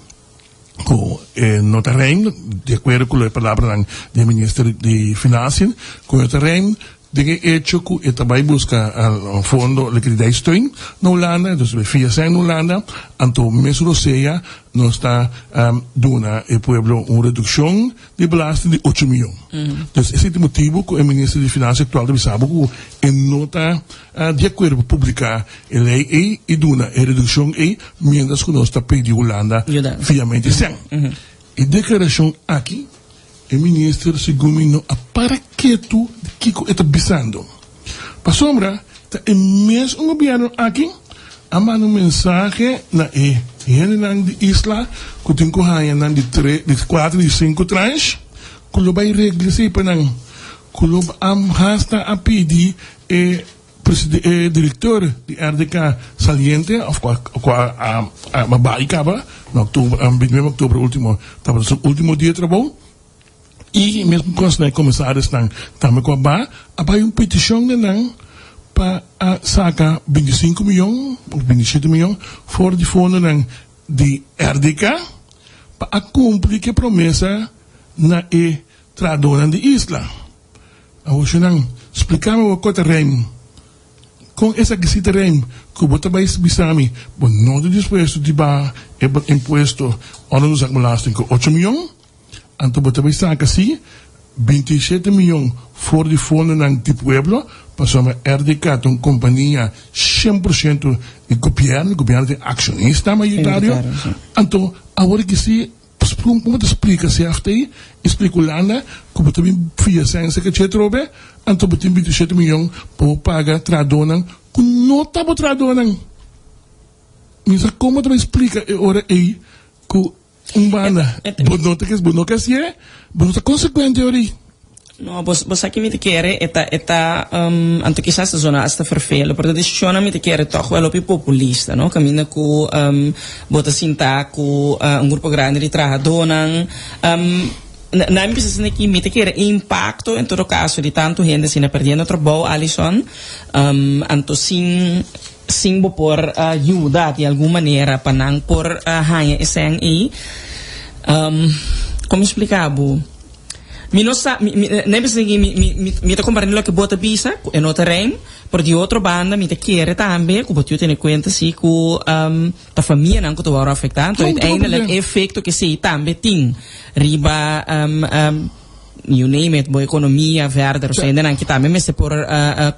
S3: com no terreno de acordo com a palavra do ministro de Finanças com o terreno de hecho que também busca o fundo liquidez steun na Holanda então FIAC na Holanda então mesmo seja nós está dando ao pueblo uma redução de belasting de 8 milhões então esse é o motivo que o ministro de Finanças atual deve saber que não está de acordo para publicar a lei e dando a redução e mientras que nós está pedindo Holanda fiamente sem e declaração aqui o ministro segundo para que tu Kiko está bisando para sombra o mesmo governo aqui a mandar mensagem na de isla que tem que de 4 de 5 trans que lo vai regrecer para não que lo hasta a pedir diretor de RDK saliente of a Baicaba no outubro 29 de outubro último estava o último dia de trabalho e mesmo com os comissários também com a petição para sacar 25 milhões ou 27 milhões fora de fundo de RDK para cumprir a promessa na tradona de isla. Hoje não explicamos o que terreno com essa que se terreno que você vai bisami não de disposto de imposto onde nos acumulaste com 8 milhões então você vai sacar assim 27 milhões fora de fundo de pueblo para somar RDK uma companhia 100% de governo de acionista maioritário então agora que se como te explica se after explica Holanda como também fia sense que você trobe então você tem 27 milhões para pagar tradona que não está para tradona mas como te explica agora aí que bana não quer ser não consequente ori
S4: no você aqui me te quer eta anto quizás esta zona esta vervelen porque decisione me te quer toch wel op populista no caminha com bota sinta com grupo grande de trabalhadores na precisa que me ter impacto em todo caso de tanto gente se perdendo trabalho Alison anto sim por ajuda de alguma maneira para não por ganhar esse aí como explicar nem precisa que me comparando que bota pisa em outro terreno por de outra banda me te quer também que você tem conta se que a família não que vai afetar então ainda o efeito que se também tem riba you name it, boa economia verde, ou ainda não que também mas por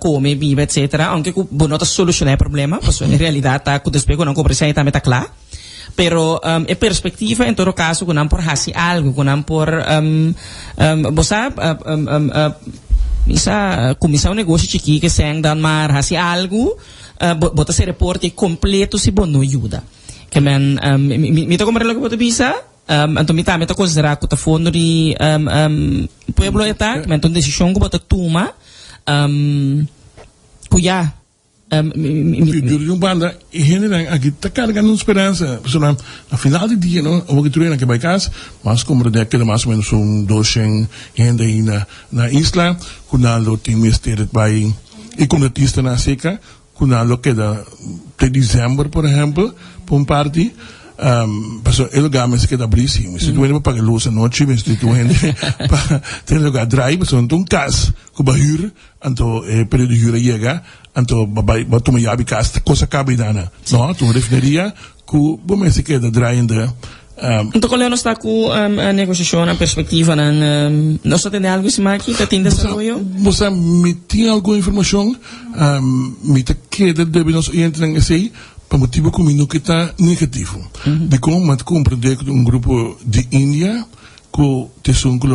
S4: comer, beber, etc. Aunque que não solucionar o problema, porque em realidade tá com despego não compre também tá claro. Pero a perspectiva em todo caso que não por fazer algo, que não por você começar negócio chique que sem dar mar fazer algo, bota se reporte completo se bom não ajuda. Que me tá comprando que bota bisa então me tá considerar que tá fundo de pueblo eta, então decisão que bota toma cuia
S3: de um banda e gente aqui tá carregando esperança pessoal no final do dia não o que tu que vai casa mas como de que mais ou menos 200 gente aí na isla quando tem mistério vai e quando artista na seca quando queda de dezembro por exemplo para party Paso el lugar me se queda brísimo. Se tu vienes para que luz a noche, me se tu vienes para tener lugar drive, paso un cas que va a huir, anto período de huir llega, anto va tu me llavi cas cosa cabidana. No, tu refinería que vos me se queda drive
S4: então qual é está com a negociação a perspectiva nós só tem algo assim aqui que tem desenvolvimento
S3: você me tem alguma informação me te queda deve nós entrar nesse para motivo comigo que está negativo. De como me compreender que grupo de Índia que te são que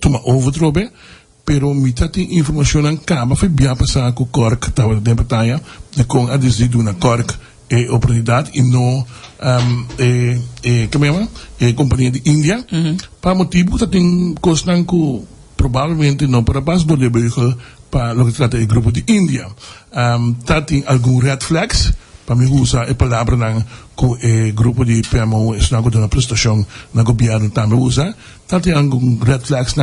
S3: toma overtrobe, pero me tem informação em cama foi bem passar com Cork estava de batalha de com a decidir na Cork oportunidade e não como é companhia de Índia para motivo que tem coisa que provavelmente não para base do veículo para lo que trata do grupo de Índia tem algum red flags para me usar a palavra com o grupo de PMO está com uma prestação na governo também usa tem algum red flags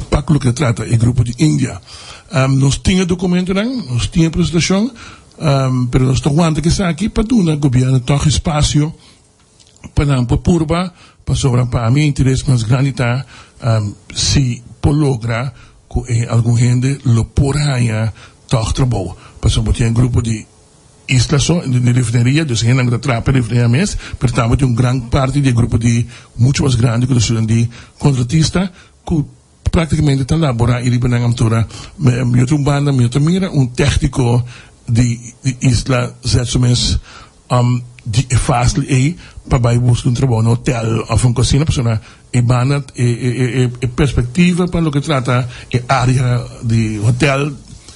S3: para lo que trata o grupo de Índia nós tínhamos documento nós tínhamos prestação pero nós estamos que está aqui para o governo ter espaço para purba para sobre para mim interesse mais grande está se logra que algum gente lo por ganhar toch trabalho para sobre tem grupo de isla só de refineria dus gente que trapa refineria mas pero também grande parte do grupo de muito mais grande que são de contratista que praticamente está laborar e liba na altura eu tenho banda eu mira técnico de isla zet mês die fácil para vai buscar trabalho no hotel ou uma cozinha pessoa e banda e perspectiva para o que trata a área de hotel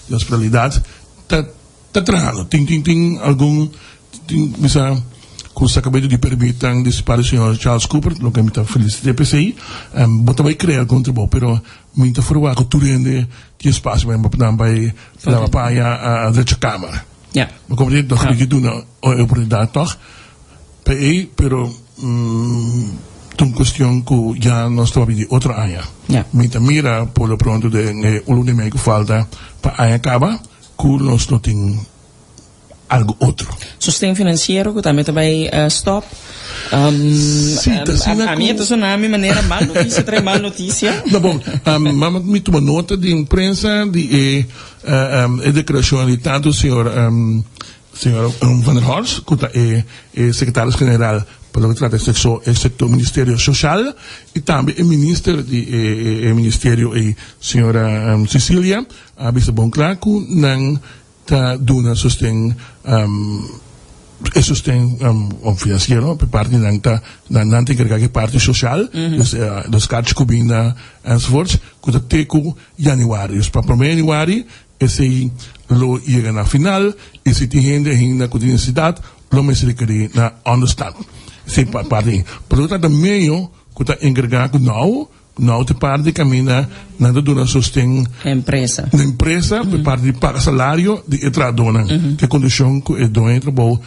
S3: de hospitalidade tá trabalhando tem algum misa que acabei de permitir para o senhor Charles Cooper o que me está feliz de PCI bota vai criar algum trabalho pero me está fora que tu rende de espaço para vai para a de câmara mas como digo doch que tu na oportunidade toch pero uma questão que já nós estamos de outra área me mira por lo pronto de o único que falta para a acaba que nós não tem algo outro
S4: sustento financeiro que também vai stop a minha tsunami maneira mal notícia traz mal notícia
S3: tá bom mas me toma nota de imprensa de declaração de tanto senhor Van der Horst que é secretário-geral para o que trata do Ministério Social e também o ministro do Ministério senhora Cecília a visto bom claro que não está dando sustento financeiro por parte não tem que parte social dos cartas cubina enzovoorts que até com januário para 1 januário esse lo chega na final e se tem gente ainda com necessidade lo me se requer na understand se parte por outro lado meio que está encarregado não te parte caminha nada do nosso sustento
S4: empresa
S3: por parte de pagar salário de entrar dona que condição que é dona trabalho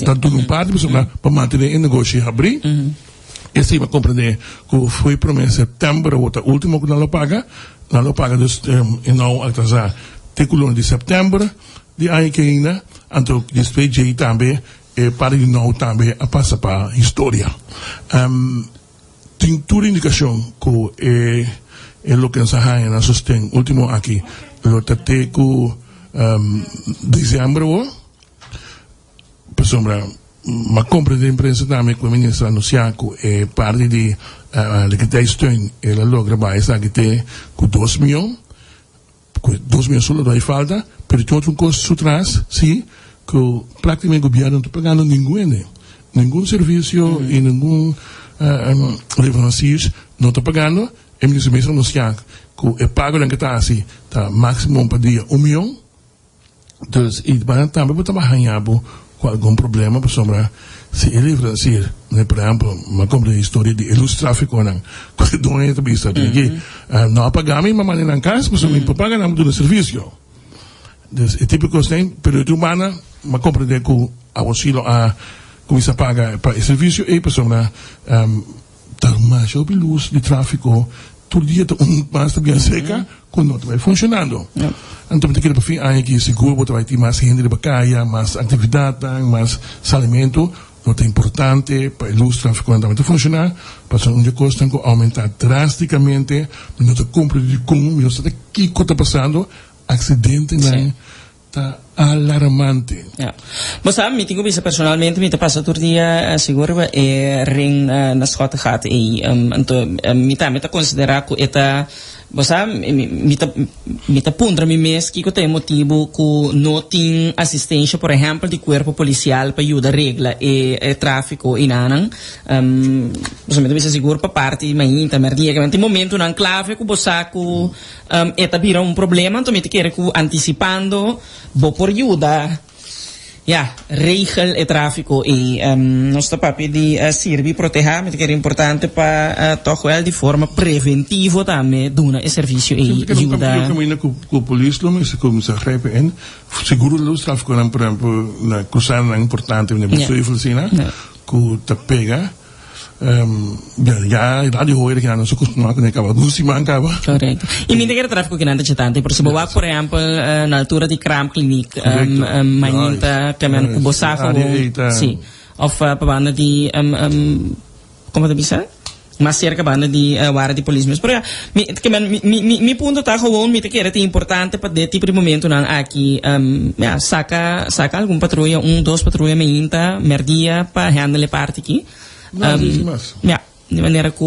S4: tanto não parte
S3: para manter o negócio abrir esse vai compreender que foi para mim setembro, o último que não lo paga, dus e não atrasar. Teculon de setembro, de ano que ainda, então depois de também, para de não também a passar para a história. Tem toda indicação que é o que nós fazemos na sustém, último aqui, o tate que dezembro, pessoal, ma compra de imprensa também que o ministro anunciou que é parte de liquidação ela logra baixar que tem com 2 milhões, com 2 milhões só não dá falta, mas tem outro custo atrás, sim, que praticamente o governo não está pagando nenhum serviço e nenhum levancias não está pagando, e o ministro anunciou que é pago na que está assim, tá máximo para dia 1 milhão, então e também para arranhar com algum problema, por sombra, se ele francês, né, por exemplo, uma compra de história de tráfico, não, que não é também está aqui, não pagamos uma maneira em casa, por sombra, para pagar não do serviço. Então, é típico assim, período humana, uma compra de que a auxílio a começa a pagar para o serviço e por sombra, dar mais de luz de tráfico, todo dia mais também seca, quando não vai funcionando. Então, tem que ir para aqui seguro, vai ter mais gente de bacaia, mais atividade, mais salamento, não é importante para a luz tráfico não funcionar, para onde custa aumentar drasticamente, não está compra de comum, não está aqui que está passando, acidente não está alarmante.
S4: Mas me tenho visto personalmente, me passa todo dia seguro e ring na escola gaat e então me tá considerar que eta você me tá pondra me mês que tem motivo que não tem assistência, por exemplo, de corpo policial para ajudar a regla e tráfico e nanang você me deve seguro para parte mas intermediária tem momento na clave que você que eta vira problema então me te quer que anticipando vou por ajuda regel e tráfico e nosso papel de servir proteger me é importante para tocar de forma preventiva também dona e serviço e ajuda.
S3: Eu caminho com a polícia, mas como se grijpen in, seguro o tráfico por exemplo na cruzada é importante na pessoa fazina que te pega já lá de hoje que não se costuma com acaba do cima acaba.
S4: Correto. E me tem tráfico que não é tanto, por exemplo, na altura de Cram Clinic, manhã também com bosaco, sim, of para de como te bisa? Mas cerca banda de guarda de polícia, mas por me ponto tá gewoon me te quer é importante para de tipo de momento não aqui saca algum patrulha 2 patrulha manhã merdia para handle parte aqui. De maneira que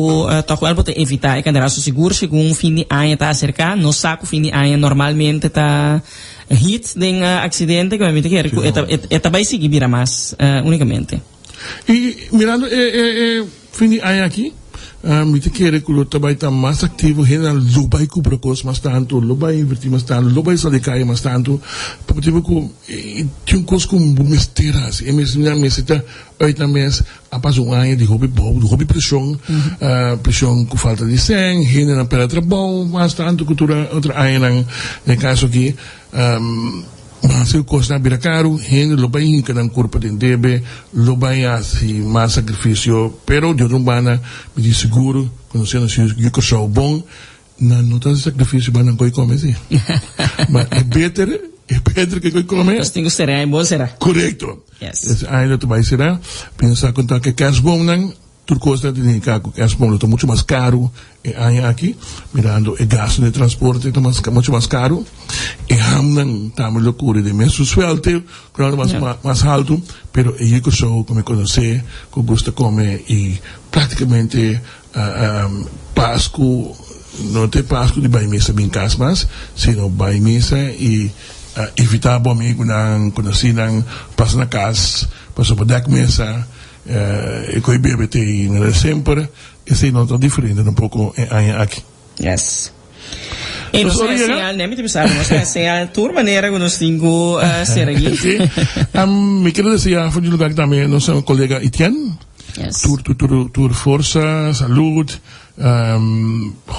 S4: toco algo para evitar e quando raso seguro segundo fim de ano está cerca no saco fim de ano normalmente está hit de acidente que me quer que eta vai seguir vira mais unicamente
S3: e mirando fim de ano aqui me te quer que o trabalho está mais ativo rena lubai com precoce mais tanto lubai invertir mais tanto lubai sair cair mais tanto para tipo que tinha coisa como bumesteiras e mesmo está oito meses a passar ano de hobby pressão pressão com falta de sangue rena na pele trabalho mais tanto que outra ano no caso aqui mas o custo é caro, gente lo vai em cada corpo de debe, lo vai assim mais sacrifício, pero de outra maneira me diz seguro, conhecendo se que sou bom, não tem sacrifício para não comer assim. Mas é better que come.
S4: Mas tem que ser bom será.
S3: Correto.
S4: Yes.
S3: Ainda tu vai será, pensar quanto que é bom não tudo custa de caco que é muito mais caro e aí aqui mirando o gasto de transporte é muito mais caro e hamnan também loucura de mesmo suelto claro mais alto pero eu que sou como conhecer que gosta comer e praticamente Páscoa não tem Páscoa de vai missa bem casa mas sino vai missa e evitar bom amigo não conhecer não passa na casa passa para dar mesa e com o BBT não sempre esse não está diferente um pouco aqui.
S4: Yes. E não sei se nem me pensava, mas se a tua maneira que nós temos ser aqui.
S3: Me quero dizer, foi de lugar também nosso colega Etienne.
S4: Yes.
S3: Tur força, saúde,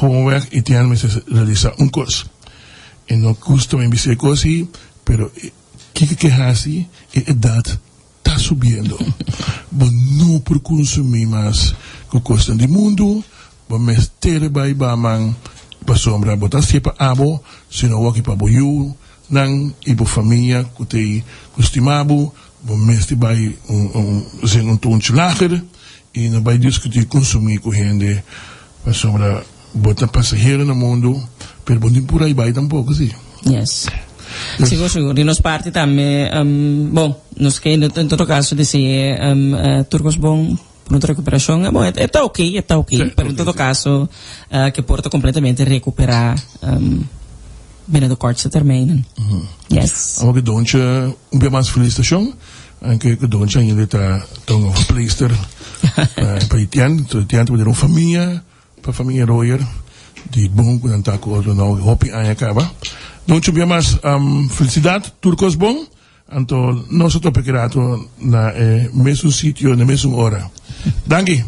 S3: homework Etienne me realiza curso. E não custa me dizer coisa, pero que assim é idade está subindo. Mas não por consumir mais custa do mundo, vamos ter vai bamang para sombra botar se para abo, se não aqui para boiu, nang ibo família que tem costumado, vamos ter vai um tom lager e não vai discutir consumir com gente para sombra botar passageiro no mundo, pero bom por aí vai tampouco sim.
S4: Yes. Seguro. E nos parte também, bom, nos que em todo caso dizer turcos bom por outra recuperação, bom, está ok,
S3: Sim,
S4: pero em todo caso que porta completamente recuperar bem do corte se termina. Yes.
S3: Agora que donde bem mais felicitação, anche que donde ainda está tão um pleister para Itian poder uma família, para família Royer, de bom quando está com outro não, hopi aí acaba. Donde bem mais felicidade, turcos bom, então nós estamos pegando na mesmo sítio, na mesma hora. Danke.